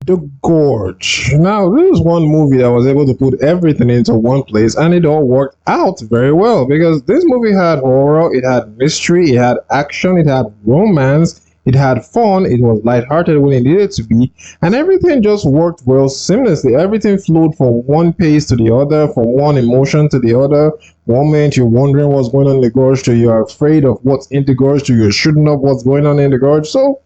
The Gorge. Now, this is one movie that was able to put everything into one place, and it all worked out very well because this movie had horror, it had mystery, it had action, it had romance, it had fun, it was lighthearted when it needed to be, and everything just worked well seamlessly. Everything flowed from one pace to the other, from one emotion to the other. One minute you're wondering what's going on in the gorge, to you're afraid of what's in the gorge, to you're shooting up what's going on in the gorge. So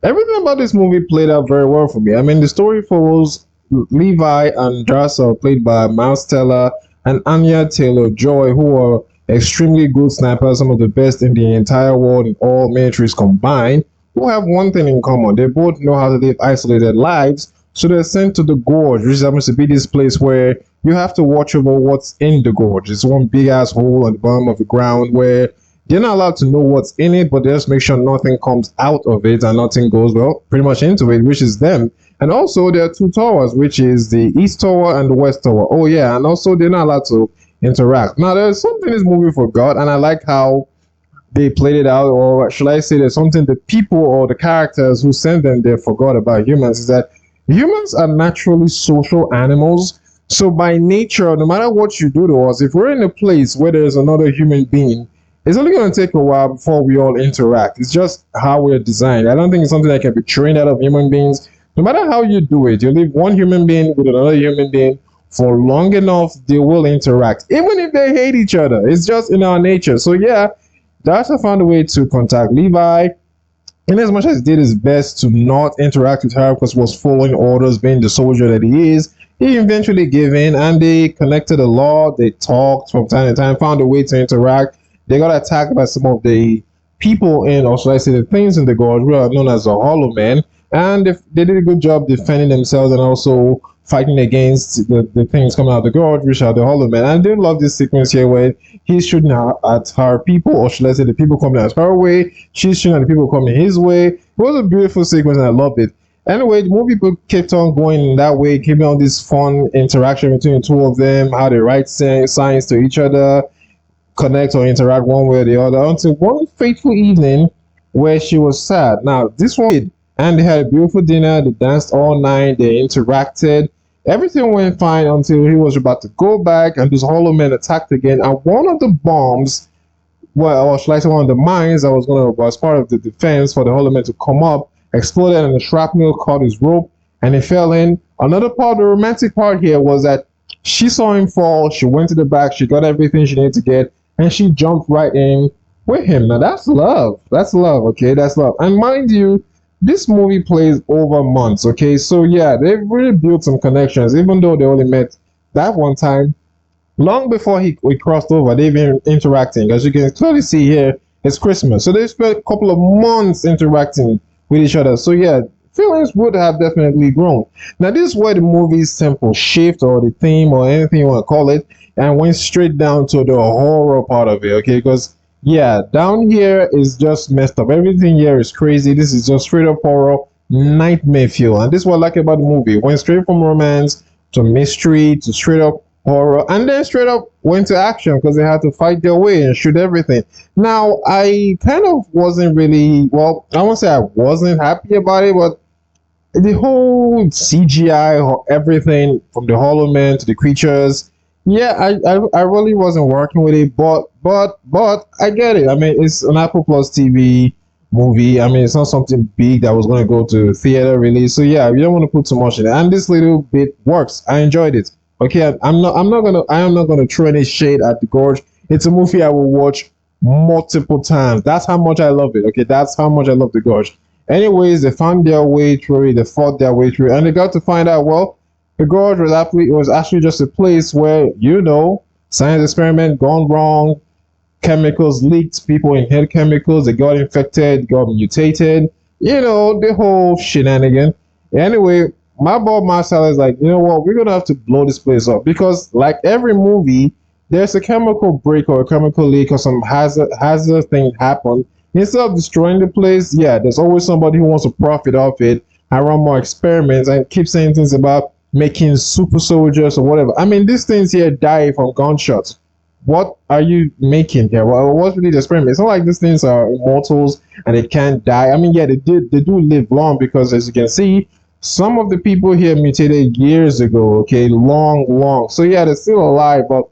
everything about this movie played out very well for me. I mean, the story follows Levi and Darcel, played by Miles Teller and Anya Taylor-Joy, who are extremely good snipers, some of the best in the entire world in all militaries combined, who have one thing in common. They both know how to live isolated lives, so they're sent to the gorge, which happens to be this place where you have to watch over what's in the gorge. It's one big ass hole on the bottom of the ground where they're not allowed to know what's in it, but they just make sure nothing comes out of it and nothing goes, well, pretty much into it, which is them. And also, there are two towers, which is the East Tower and the West Tower. Oh, yeah, and also they're not allowed to interact. Now, there's something this movie forgot, and I like how they played it out, or should I say, there's something the people or the characters who sent them there forgot about humans, is that humans are naturally social animals. So, by nature, no matter what you do to us, if we're in a place where there's another human being, it's only going to take a while before we all interact. It's just how we're designed. I don't think it's something that can be trained out of human beings. No matter how you do it, you leave one human being with another human being for long enough, they will interact, even if they hate each other. It's just in our nature. So yeah, Darcy found a way to contact Levi, in as much as he did his best to not interact with her because he was following orders, being the soldier that he is. He eventually gave in, and they connected a lot. They talked from time to time, found a way to interact. They got attacked by some of the people in, or should I say, the things in the gorge, which are known as the Hollow Men, and they did a good job defending themselves and also fighting against the things coming out of the gorge, which are the Hollow Men. And I did love this sequence here where he's shooting at her people, or should I say, the people coming at her way. She's shooting at the people coming his way. It was a beautiful sequence, and I loved it. Anyway, the movie kept on going in that way, keeping on this fun interaction between the two of them, how they write signs to each other, connect or interact one way or the other, until one fateful evening where she was sad. Now, this one, and they had a beautiful dinner, they danced all night, they interacted. Everything went fine until he was about to go back, and this Hollow Man attacked again. And one of the bombs, well, or should I say, one of the mines that was part of the defense for the Hollow Man to come up, exploded, and the shrapnel caught his rope, and he fell in. Another part, the romantic part here, was that she saw him fall. She went to the back. She got everything she needed to get, and she jumped right in with him. Now that's love. That's love. Okay, that's love. And mind you, this movie plays over months. Okay, so yeah, they've really built some connections, even though they only met that one time. Long before we crossed over, they've been interacting. As you can clearly see here, it's Christmas, so they spent a couple of months interacting with each other. So yeah, feelings would have definitely grown. Now this is where the movie's tempo shift, or the theme, or anything you want to call it, and went straight down to the horror part of it. Okay, because yeah, down here is just messed up. Everything here is crazy. This is just straight up horror, nightmare fuel. And this is what I like about the movie. It went straight from romance to mystery to straight up horror, and then straight up went to action because they had to fight their way and shoot everything. Now, I kind of wasn't really, well, I won't say I wasn't happy about it, but the whole CGI, everything from the Hollow Man to the creatures, yeah, I really wasn't working with it, but I get it. I mean, it's an Apple Plus TV movie. I mean, it's not something big that was going to go to theater release. So yeah, you don't want to put too much in it, and this little bit works. I enjoyed it. Okay, I am not gonna throw any shade at the gorge. It's a movie I will watch multiple times. That's how much I love it. Okay, that's how much I love the gorge. Anyways, they found their way through it, they fought their way through it, and they got to find out, well, the gorge was actually just a place where, science experiment gone wrong, chemicals leaked, people inhaled chemicals, they got infected, got mutated, the whole shenanigan. Anyway, my boy Marcel is like, you know what, we're gonna have to blow this place up, because like every movie, there's a chemical break or a chemical leak or some hazard thing happen. Instead of destroying the place, yeah, there's always somebody who wants to profit off it and run more experiments and keep saying things about making super soldiers or whatever. I mean, these things here die from gunshots. What are you making here? Well, what's really the experiment? It's not like these things are immortals and they can't die. I mean, yeah, they do live long, because as you can see, Some of the people here mutated years ago, okay, long. So yeah, they're still alive, but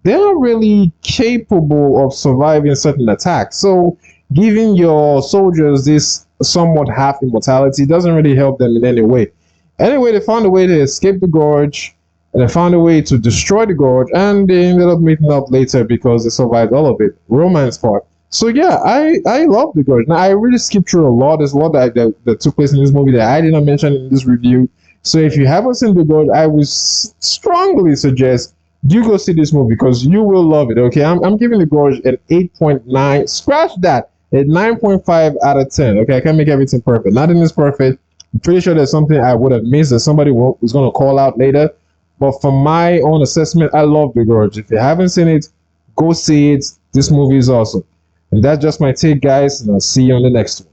they're not really capable of surviving certain attacks. So giving your soldiers this somewhat half immortality doesn't really help them in any way. Anyway, they found a way to escape the gorge, and they found a way to destroy the gorge, and they ended up meeting up later because they survived all of it. Romance part. So yeah, I love the gorge. Now I really skipped through a lot. There's a lot that took place in this movie that I did not mention in this review. So if you haven't seen the gorge, I would strongly suggest you go see this movie because you will love it. Okay, I'm giving the gorge an 8.9. Scratch that. A 9.5 out of 10. Okay, I can't make everything perfect. Nothing is perfect. I'm pretty sure there's something I would have missed that somebody was going to call out later. But from my own assessment, I love The Gorge. If you haven't seen it, go see it. This movie is awesome. And that's just my take, guys. And I'll see you on the next one.